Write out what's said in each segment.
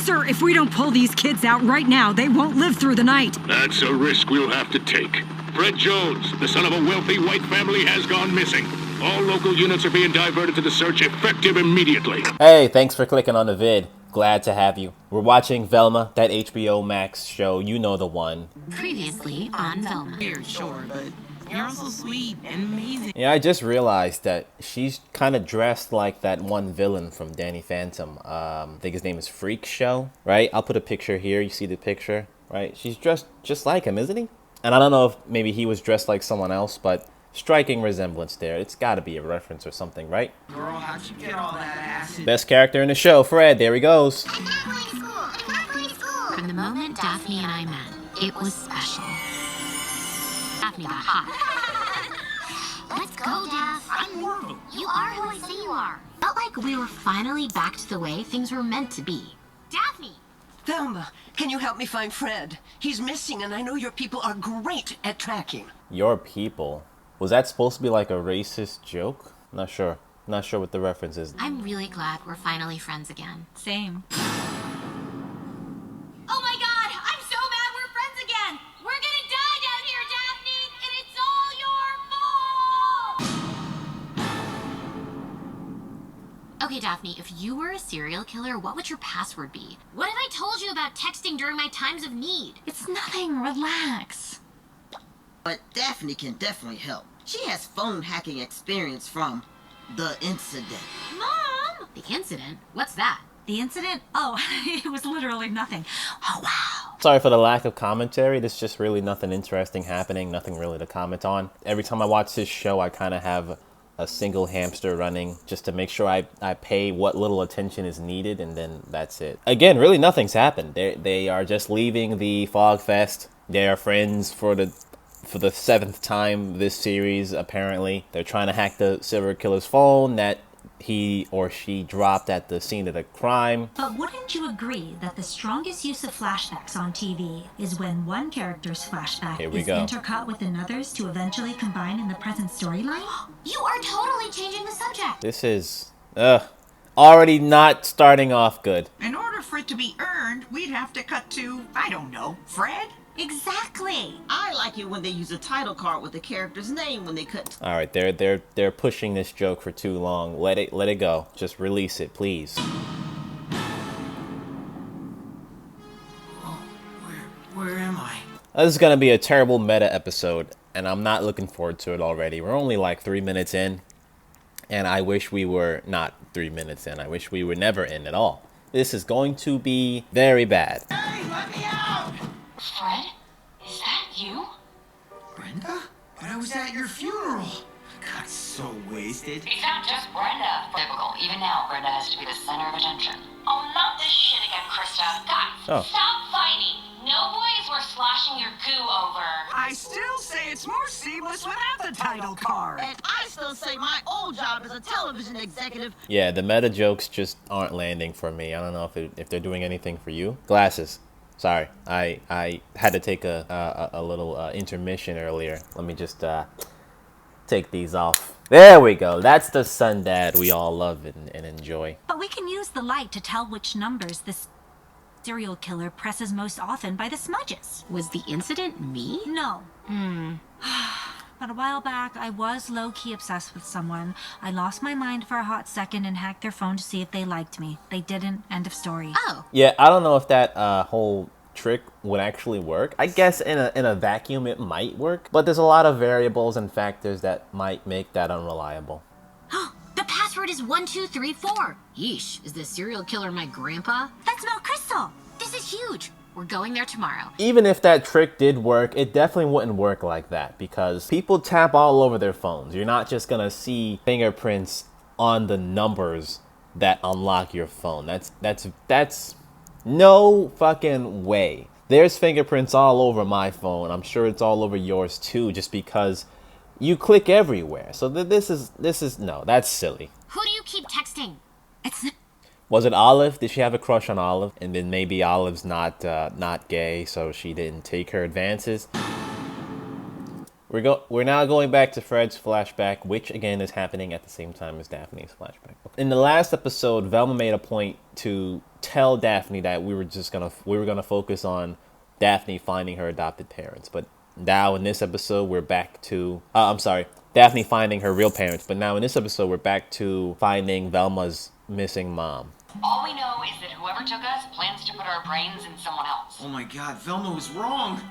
Sir, if we don't pull these kids out right now, they won't live through the night. That's a risk we'll have to take. Fred Jones, the son of a wealthy white family, has gone missing. All local units are being diverted to the search, effective immediately. Hey, thanks for clicking on the vid. Glad to have you. We're watching Velma, that HBO Max show. You know the one. Previously on Velma. You're sure, but you're also sweet and amazing. Yeah, I just realized that she's kind of dressed like that one villain from Danny Phantom. I think his name is Freak Show, right? I'll put a picture here. You see the picture, right? She's dressed just like him, isn't he? And I don't know if maybe he was dressed like someone else, but striking resemblance there. It's got to be a reference or something, right? Girl, how'd you get all that acid? Best character in the show, Fred. There he goes. I'm not going to school. I'm not going to school. From the moment Daphne and I met, it was special. Daphne got hot. Let's go, Daph. I'm Norville. You are who I say you are. Felt like we were finally back to the way things were meant to be. Daphne! Velma, can you help me find Fred? He's missing, and I know your people are great at tracking. Your people. Was that supposed to be like a racist joke? Not sure. Not sure what the reference is. I'm really glad we're finally friends again. Same. Oh my god! I'm so mad we're friends again! We're gonna die down here, Daphne! And it's all your fault! Okay, Daphne, if you were a serial killer, what would your password be? What have I told you about texting during my times of need? It's nothing. Relax. But Daphne can definitely help. She has phone hacking experience from the incident. Mom! The incident? What's that? The incident? Oh, it was literally nothing. Oh, wow. Sorry for the lack of commentary. There's just really nothing interesting happening. Nothing really to comment on. Every time I watch this show, I kind of have a single hamster running just to make sure I pay what little attention is needed, and then that's it. Again, really nothing's happened. They are just leaving the Fog Fest. They are friends for the 7th time this series, apparently. They're trying to hack the serial killer's phone that he or she dropped at the scene of the crime. But wouldn't you agree that the strongest use of flashbacks on TV is when one character's flashback is intercut with another's to eventually combine in the present storyline? You are totally changing the subject. This is, already not starting off good. In order for it to be earned, we'd have to cut to, I don't know, Fred? Exactly. I like it when they use a title card with the character's name when they cut. All right, they're pushing this joke for too long. Let it go. Just release it, please. Oh, where am I? This is gonna be a terrible meta episode, and I'm not looking forward to it already. We're only like 3 minutes in, and I wish we were not 3 minutes in. I wish we were never in at all. This is going to be very bad. Hey, let me out! Fred? Is that you? Brenda? But I was at your funeral. Got so wasted. It's not just Brenda. Typical. Even now, Brenda has to be the center of attention. Oh, not this shit again, Krista. Guys, stop fighting. No boys were sloshing your goo over. I still say it's more seamless without the title card. And I still say my old job as a television executive. Yeah, the meta jokes just aren't landing for me. I don't know if they're doing anything for you. Glasses. Sorry, I had to take a little intermission earlier. Let me just take these off. There we go. That's the sun dad we all love and enjoy. But we can use the light to tell which numbers this serial killer presses most often by the smudges. Was the incident me? No. But a while back, I was low-key obsessed with someone. I lost my mind for a hot second and hacked their phone to see if they liked me. They didn't. End of story. Oh. Yeah, I don't know if that whole trick would actually work. I guess in a vacuum it might work, but there's a lot of variables and factors that might make that unreliable. The password is 1234. Yeesh, is this serial killer my grandpa? That's Mount Crystal. This is huge. We're going there tomorrow. Even if that trick did work, it definitely wouldn't work like that because people tap all over their phones. You're not just gonna see fingerprints on the numbers that unlock your phone. That's no fucking way. There's fingerprints all over my phone. I'm sure it's all over yours too, just because you click everywhere. So this is no, that's silly. Who do you keep texting? It's Was it Olive? Did she have a crush on Olive? And then maybe Olive's not gay, so she didn't take her advances. We're now going back to Fred's flashback, which again is happening at the same time as Daphne's flashback. In the last episode, Velma made a point to tell Daphne that we were gonna focus on Daphne finding her adopted parents, but now in this episode we're back to Daphne finding her real parents, but now in this episode we're back to finding Velma's missing mom. All we know is that whoever took us plans to put our brains in someone else. Oh my God, Velma was wrong.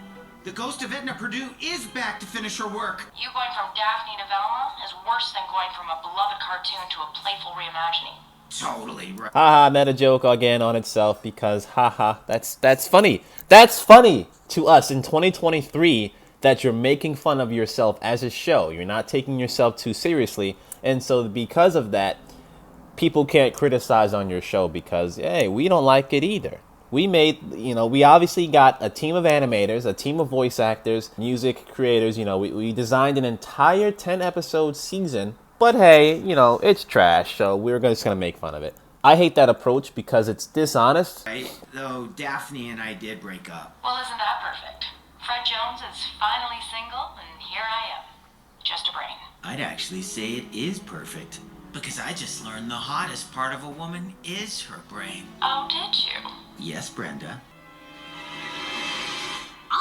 The ghost of Edna Purdue is back to finish her work. You going from Daphne to Velma is worse than going from a beloved cartoon to a playful reimagining. Totally right. Haha, meta joke again on itself because haha, that's funny. That's funny to us in 2023 that you're making fun of yourself as a show. You're not taking yourself too seriously. And so because of that, people can't criticize on your show because, hey, we don't like it either. We obviously got a team of animators, a team of voice actors, music creators. We designed an entire 10-episode season. But hey, it's trash, so we're just going to make fun of it. I hate that approach because it's dishonest. Right, though Daphne and I did break up. Well, isn't that perfect? Fred Jones is finally single, and here I am. Just a brain. I'd actually say it is perfect. Because I just learned the hottest part of a woman is her brain. Oh, did you? Yes, Brenda.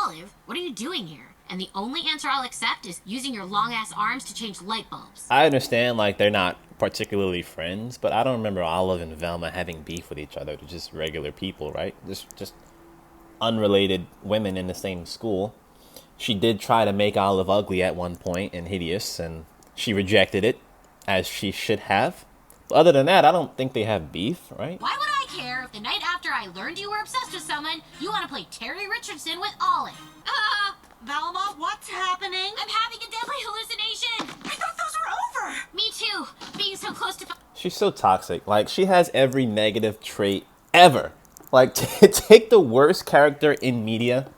Olive, what are you doing here? And the only answer I'll accept is using your long-ass arms to change light bulbs. I understand, they're not particularly friends, but I don't remember Olive and Velma having beef with each other. They're just regular people, right? Just unrelated women in the same school. She did try to make Olive ugly at one point and hideous, and she rejected it, as she should have. But other than that, I don't think they have beef, right? Why would I care if the night after I learned you were obsessed with someone, you want to play Terry Richardson with Olive? Velma, what's happening? I'm having a deadly hallucination! I thought those were over! Me too! Being so close to... She's so toxic. She has every negative trait ever. Take the worst character in media,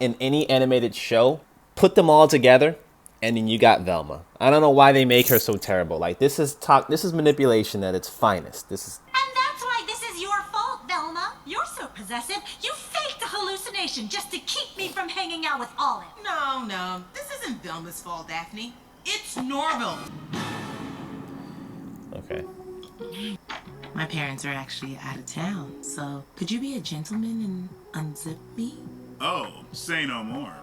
in any animated show, put them all together, and then you got Velma. I don't know why they make her so terrible. This is manipulation at its finest. And that's why this is your fault, Velma. You're so possessive, you faked a hallucination just to keep me from hanging out with Olive. No, this isn't Velma's fault, Daphne. It's Norville. Okay. My parents are actually out of town, so could you be a gentleman and unzip me? Oh, say no more.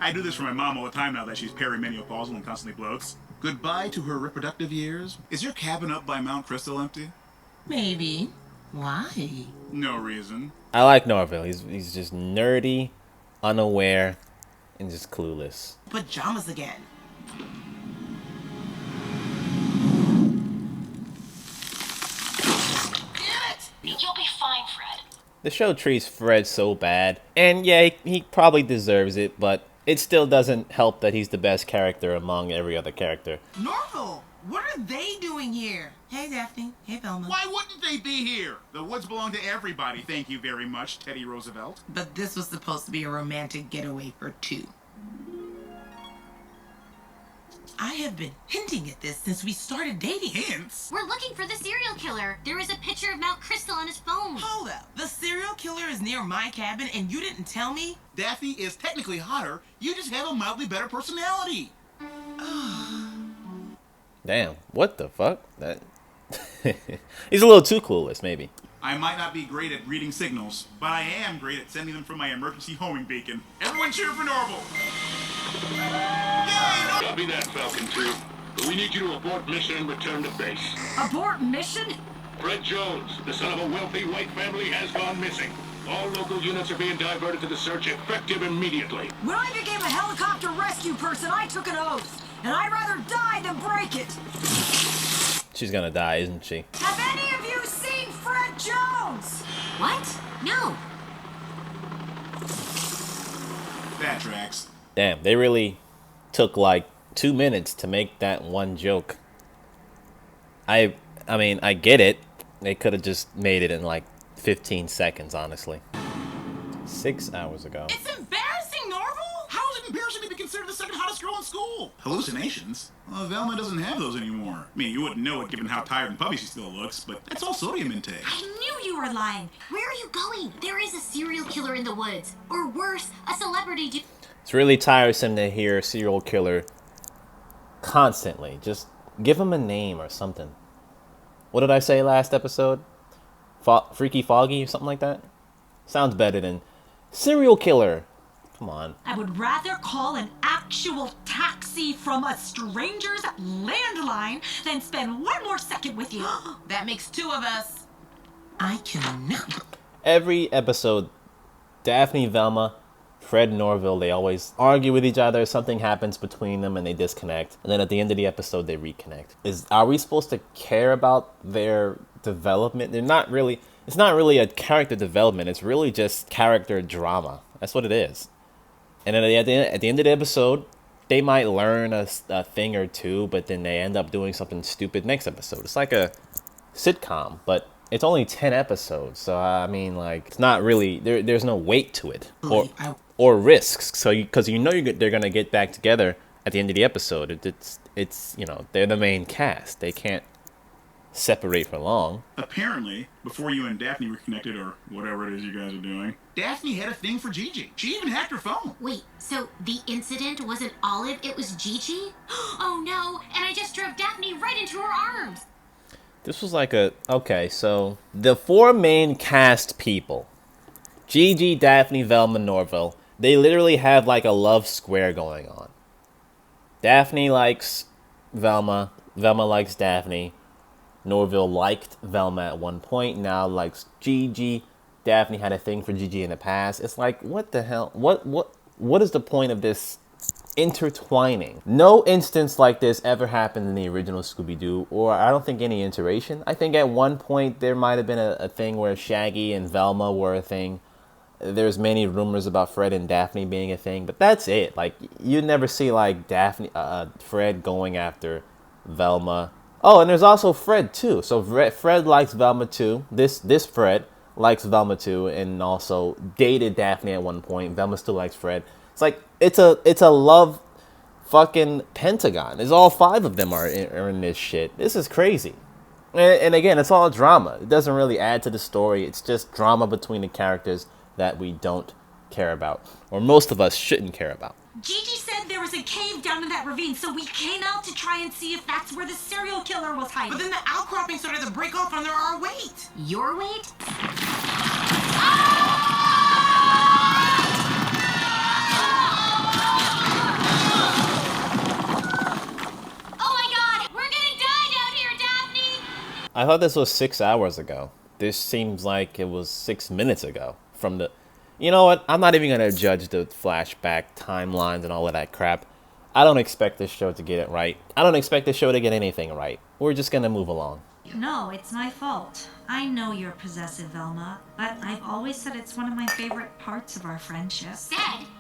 I do this for my mom all the time now that she's perimenopausal and constantly bloats. Goodbye to her reproductive years. Is your cabin up by Mount Crystal empty? Maybe. Why? No reason. I like Norville. He's just nerdy, unaware, and just clueless. Pajamas again. Damn it! You'll be fine, Fred. The show treats Fred so bad, and yeah, he probably deserves it, but it still doesn't help that he's the best character among every other character. Norville, what are they doing here? Hey, Daphne. Hey, Velma. Why wouldn't they be here? The woods belong to everybody, thank you very much, Teddy Roosevelt. But this was supposed to be a romantic getaway for two. I have been hinting at this since we started dating. Hints? We're looking for the serial killer. There is a picture of Mount Crystal on his phone. Hold up. The serial killer is near my cabin and you didn't tell me? Daphne is technically hotter. You just have a mildly better personality. Damn, what the fuck? He's a little too clueless, maybe. I might not be great at reading signals, but I am great at sending them from my emergency homing beacon. Everyone cheer for Norville! Yay! Copy that, Falcon 2. But we need you to abort mission and return to base. Abort mission? Fred Jones, the son of a wealthy white family, has gone missing. All local units are being diverted to the search, effective immediately. When I became a helicopter rescue person, I took an oath. And I'd rather die than break it. She's gonna die, isn't she? Have any of you seen Fred Jones? What? No. That tracks. Damn, they really took 2 minutes to make that one joke. I mean, I get it. They could have just made it in 15 seconds, honestly. 6 hours ago. It's embarrassing, Norville! How is it embarrassing to be considered the second hottest girl in school? Hallucinations? Well, Velma doesn't have those anymore. I mean, you wouldn't know it given how tired and puffy she still looks, but that's all sodium intake. I knew you were lying. Where are you going? There is a serial killer in the woods. Or worse, a celebrity It's really tiresome to hear serial killer constantly. Just give him a name or something. What did I say last episode? Freaky Foggy or something like that? Sounds better than serial killer. Come on. I would rather call an actual taxi from a stranger's landline than spend one more second with you. That makes 2 of us. I cannot. Every episode, Daphne, Velma, Fred, Norville, they always argue with each other. Something happens between them and they disconnect. And then at the end of the episode, they reconnect. Are we supposed to care about their development? It's not really a character development. It's really just character drama. That's what it is. And then at the end of the episode, they might learn a thing or two, but then they end up doing something stupid next episode. It's like a sitcom, but it's only 10 episodes. So, I mean, like, it's not really, there's no weight to it or risks. So, because they're going to get back together at the end of the episode. It's they're the main cast. They can't separate for long. Apparently, before you and Daphne reconnected, or whatever it is you guys are doing, Daphne had a thing for Gigi. She even hacked her phone. Wait, so the incident wasn't Olive, it was Gigi? Oh no, and I just drove Daphne right into her arms. This was like okay, so the 4 main cast people, Gigi, Daphne, Velma, Norville, they literally have like a love square going on. Daphne likes Velma, Velma likes Daphne, Norville liked Velma at one point, now likes Gigi. Daphne had a thing for Gigi in the past. It's like, what the hell? What is the point of this intertwining? No instance like this ever happened in the original Scooby Doo, or I don't think any iteration. I think at one point there might have been a thing where Shaggy and Velma were a thing. There's many rumors about Fred and Daphne being a thing, but that's it. Like, you never see like Fred going after Velma. Oh, and there's also Fred too. So Fred likes Velma too. This Fred likes Velma too, and also dated Daphne at one point. Velma still likes Fred. It's like it's a love fucking pentagon. It's all 5 of them are in this shit. This is crazy. And again, it's all drama. It doesn't really add to the story. It's just drama between the characters that we don't care about, or most of us shouldn't care about. Gigi said there was a cave down in that ravine, so we came out to try and see if that's where the serial killer was hiding. But then the outcropping started to break off under our weight. Your weight? Oh my god, we're gonna die down here, Daphne! I thought this was 6 hours ago. This seems like it was 6 minutes ago from the... You know what? I'm not even going to judge the flashback timelines and all of that crap. I don't expect this show to get it right. I don't expect this show to get anything right. We're just going to move along. No, it's my fault. I know you're possessive, Velma, but I've always said it's one of my favorite parts of our friendship. Said?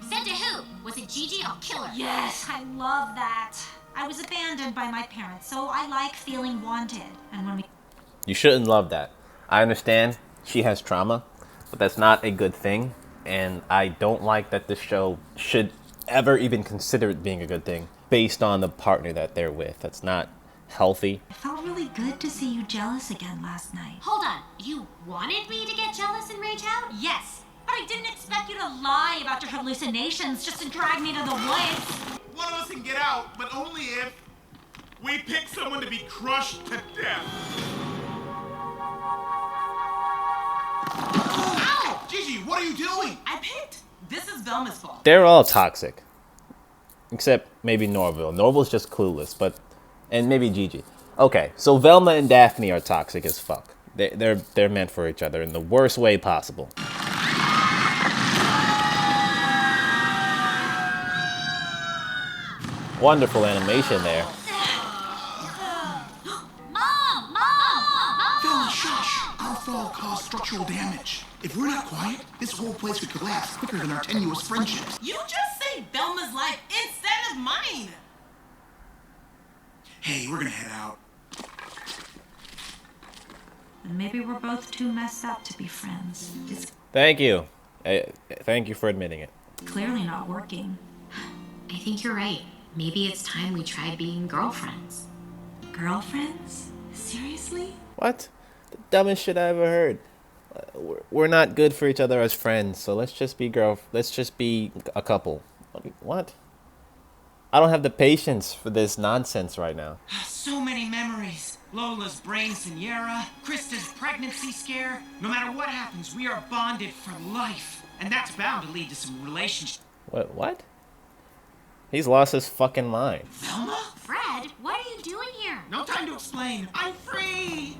Said to who? Was it Gigi? I'll kill her. Yes, I love that. I was abandoned by my parents, so I like feeling wanted. And when we... You shouldn't love that. I understand she has trauma, but that's not a good thing. And I don't like that this show should ever even consider it being a good thing based on the partner that they're with. That's not healthy. It felt really good to see you jealous again last night. Hold on, you wanted me to get jealous and rage out? Yes, but I didn't expect you to lie about your hallucinations just to drag me to the woods. One of us can get out, but only if we pick someone to be crushed to death. Ow! Gigi, what are you doing? I picked. This is Velma's fault. They're all toxic. Except maybe Norville. Norville's just clueless, and maybe Gigi. Okay, so Velma and Daphne are toxic as fuck. They're meant for each other in the worst way possible. Wonderful animation there. Velma, shush! Our fall caused structural damage. If we're not quiet, this whole place could collapse quicker than our tenuous friendships. You just saved Velma's life instead of mine. Hey, we're gonna head out. And maybe we're both too messed up to be friends. It's Thank you. Thank you for admitting it. clearly not working. I think you're right. Maybe it's time we tried being girlfriends. Girlfriends? Seriously? What? The dumbest shit I ever heard. We're not good for each other as friends, so let's just be a couple. What? I don't have the patience for this nonsense right now. So many memories. Lola's brain Sierra, Krista's pregnancy scare. No matter what happens, we are bonded for life. And that's bound to lead to some relationship. What? He's lost his fucking mind. Velma? Fred, what are you doing here? No time to explain. I'm free!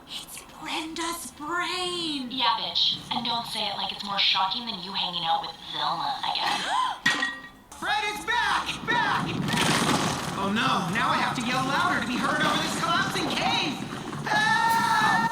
It's Brenda's brain. Yeah, bitch. And don't say it like it's more shocking than you hanging out with Velma again. Fred is back! Back! Oh no, now I have to yell louder to be heard over this collapsing cave! Ah!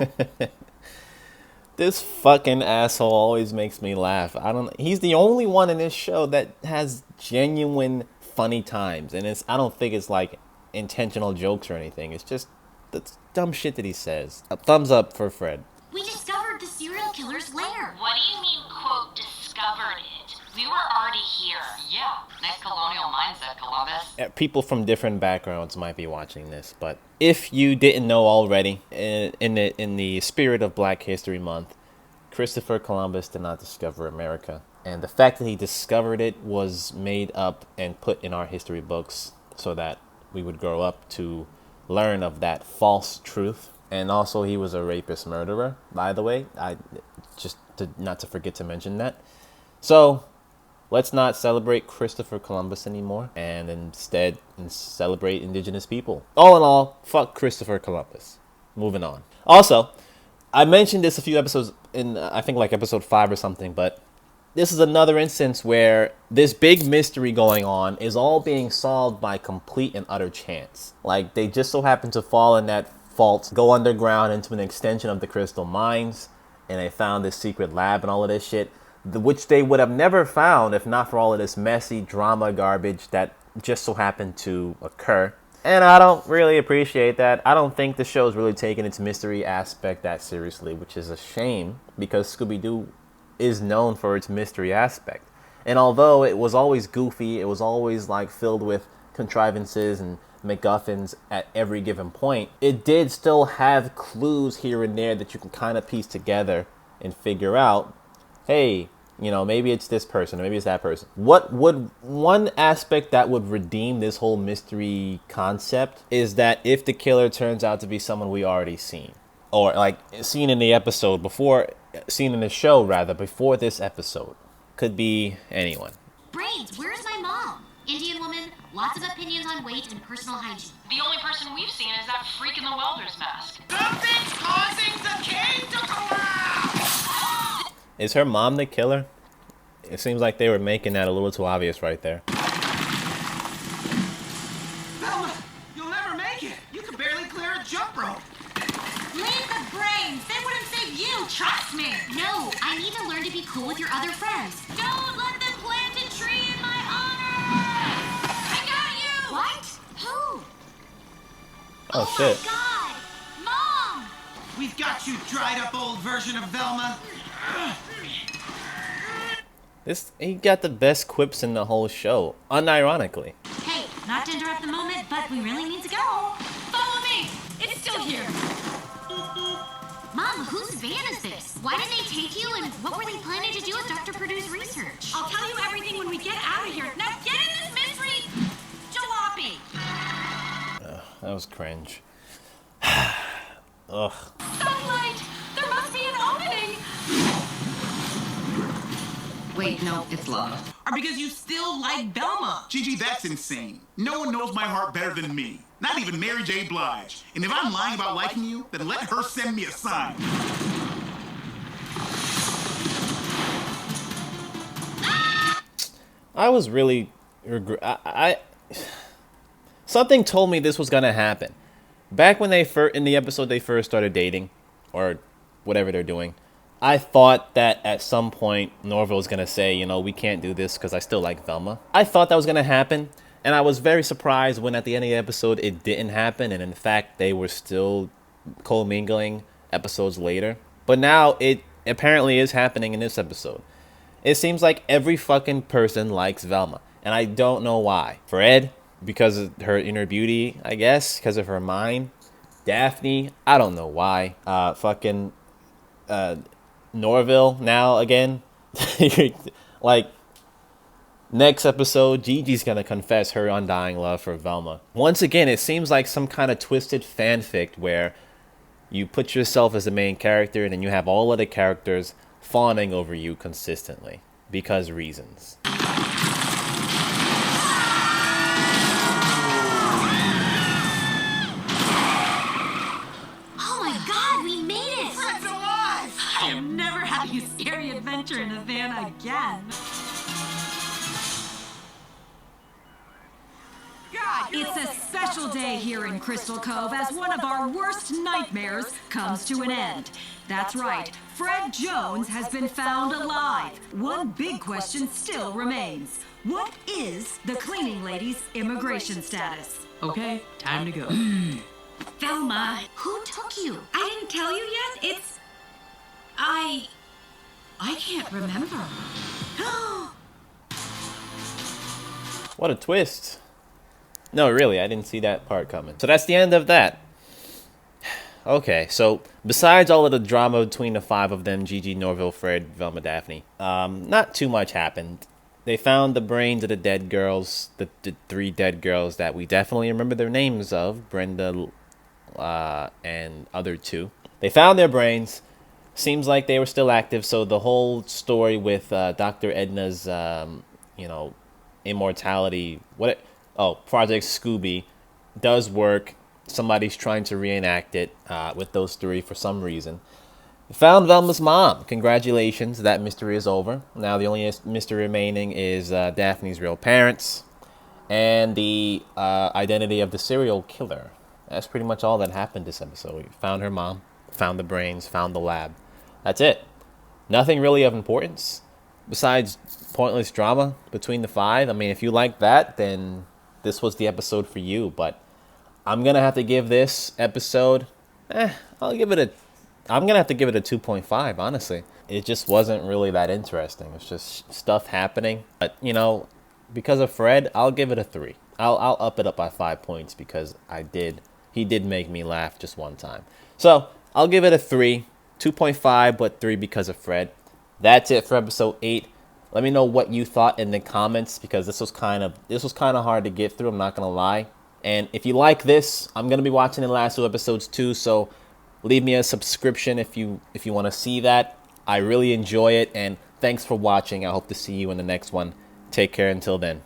This fucking asshole always makes me laugh. He's the only one in this show that has genuine funny times, and I don't think it's like intentional jokes or anything. It's just the dumb shit that he says. A thumbs up for Fred. We discovered the serial killer's lair. What do you mean, quote, discovered it? We were already here. Yeah, nice colonial mindset, Columbus. People from different backgrounds might be watching this, but if you didn't know already, in the spirit of Black History Month, Christopher Columbus did not discover America. And the fact that he discovered it was made up and put in our history books so that we would grow up to learn of that false truth. And also, he was a rapist murderer, by the way. Not to forget to mention that. So, let's not celebrate Christopher Columbus anymore, and instead celebrate indigenous people. All in all, fuck Christopher Columbus. Moving on. Also, I mentioned this a few episodes in, I think like episode 5 or something, but this is another instance where this big mystery going on is all being solved by complete and utter chance. Like, they just so happen to fall in that fault, go underground into an extension of the crystal mines, and they found this secret lab and all of this shit, which they would have never found if not for all of this messy drama garbage that just so happened to occur. And I don't really appreciate that. I don't think the show's really taking its mystery aspect that seriously, which is a shame because Scooby Doo is known for its mystery aspect. And although it was always goofy, it was always like filled with contrivances and MacGuffins at every given point, it did still have clues here and there that you can kind of piece together and figure out, hey, you know, maybe it's this person, or maybe it's that person. What would one aspect that would redeem this whole mystery concept is that if the killer turns out to be someone we already seen, or like seen in the episode before, seen in the show rather, before this episode, could be anyone. Brains, where's my mom? Indian woman, lots of opinions on weight and personal hygiene. The only person we've seen is that freak in the welder's mask. Something's causing the cave to collapse! Is her mom the killer? It seems like they were making that a little too obvious right there. Velma, you'll never make it. You could barely clear a jump rope. Leave the brains. They wouldn't save you. Trust me. No, I need to learn to be cool with your other friends. Don't let them plant a tree in my honor. I got you. What? Who? Oh shit. God, Mom. We've got you, dried up old version of Velma. He got the best quips in the whole show, unironically. Hey, not to interrupt the moment, but we really need to go. Follow me. It's still here. Mom, whose van is this? Why did they take you, and what were they planning to do with Dr. Purdue's research? I'll tell you everything when we get out of here. Now get in this mystery jalopy. That was cringe. Ugh. Sunlight. There must be an opening. Wait, no, it's lava. Or because you still like Velma. Gigi, that's insane. No one knows my heart better than me. Not even Mary J. Blige. And if I'm lying about liking you, then let her send me a sign. I was really something told me this was gonna happen. Back when in the episode they first started dating, or whatever they're doing, I thought that at some point Norville was gonna say, you know, we can't do this because I still like Velma. I thought that was gonna happen, and I was very surprised when at the end of the episode it didn't happen, and in fact they were still co-mingling episodes later. But now it apparently is happening in this episode. It seems like every fucking person likes Velma, and I don't know why. Fred, because of her inner beauty, I guess, because of her mind. Daphne, I don't know why. Norville now again. Like, next episode, Gigi's gonna confess her undying love for Velma. Once again, it seems like some kind of twisted fanfic where you put yourself as the main character and then you have all other characters fawning over you consistently. Because reasons. I am never having a scary adventure in a van again. It's a special day here in Crystal Cove as one of our worst nightmares comes to an end. That's right, Fred Jones has been found alive. One big question still remains. What is the cleaning lady's immigration status? Okay, time to go. Velma, who took you? I didn't tell you yet. I can't remember. What a twist. No, really, I didn't see that part coming. So that's the end of that. Okay, so besides all of the drama between the five of them, Gigi, Norville, Fred, Velma, Daphne, not too much happened. They found the brains of the dead girls, the three dead girls that we definitely remember their names of, Brenda and other two. They found their brains. Seems like they were still active, so the whole story with Dr. Edna's, immortality, Project Scooby, does work. Somebody's trying to reenact it with those three for some reason. Found Velma's mom. Congratulations, that mystery is over. Now the only mystery remaining is Daphne's real parents and the identity of the serial killer. That's pretty much all that happened this episode. We found her mom, found the brains, found the lab. That's it. Nothing really of importance besides pointless drama between the five. I mean, if you like that, then this was the episode for you. But I'm gonna have to give this episode, I'm gonna have to give it a 2.5. Honestly, it just wasn't really that interesting. It's just stuff happening. But because of Fred, I'll give it a 3. I'll up it up by 5 points because he did make me laugh just one time. So I'll give it a 3. 2.5, but 3 because of Fred. That's it for episode 8. Let me know what you thought in the comments because this was kind of hard to get through. I'm not gonna lie. And if you like this, I'm gonna be watching the last 2 episodes too. So leave me a subscription if you want to see that. I really enjoy it, and thanks for watching. I hope to see you in the next one. Take care until then.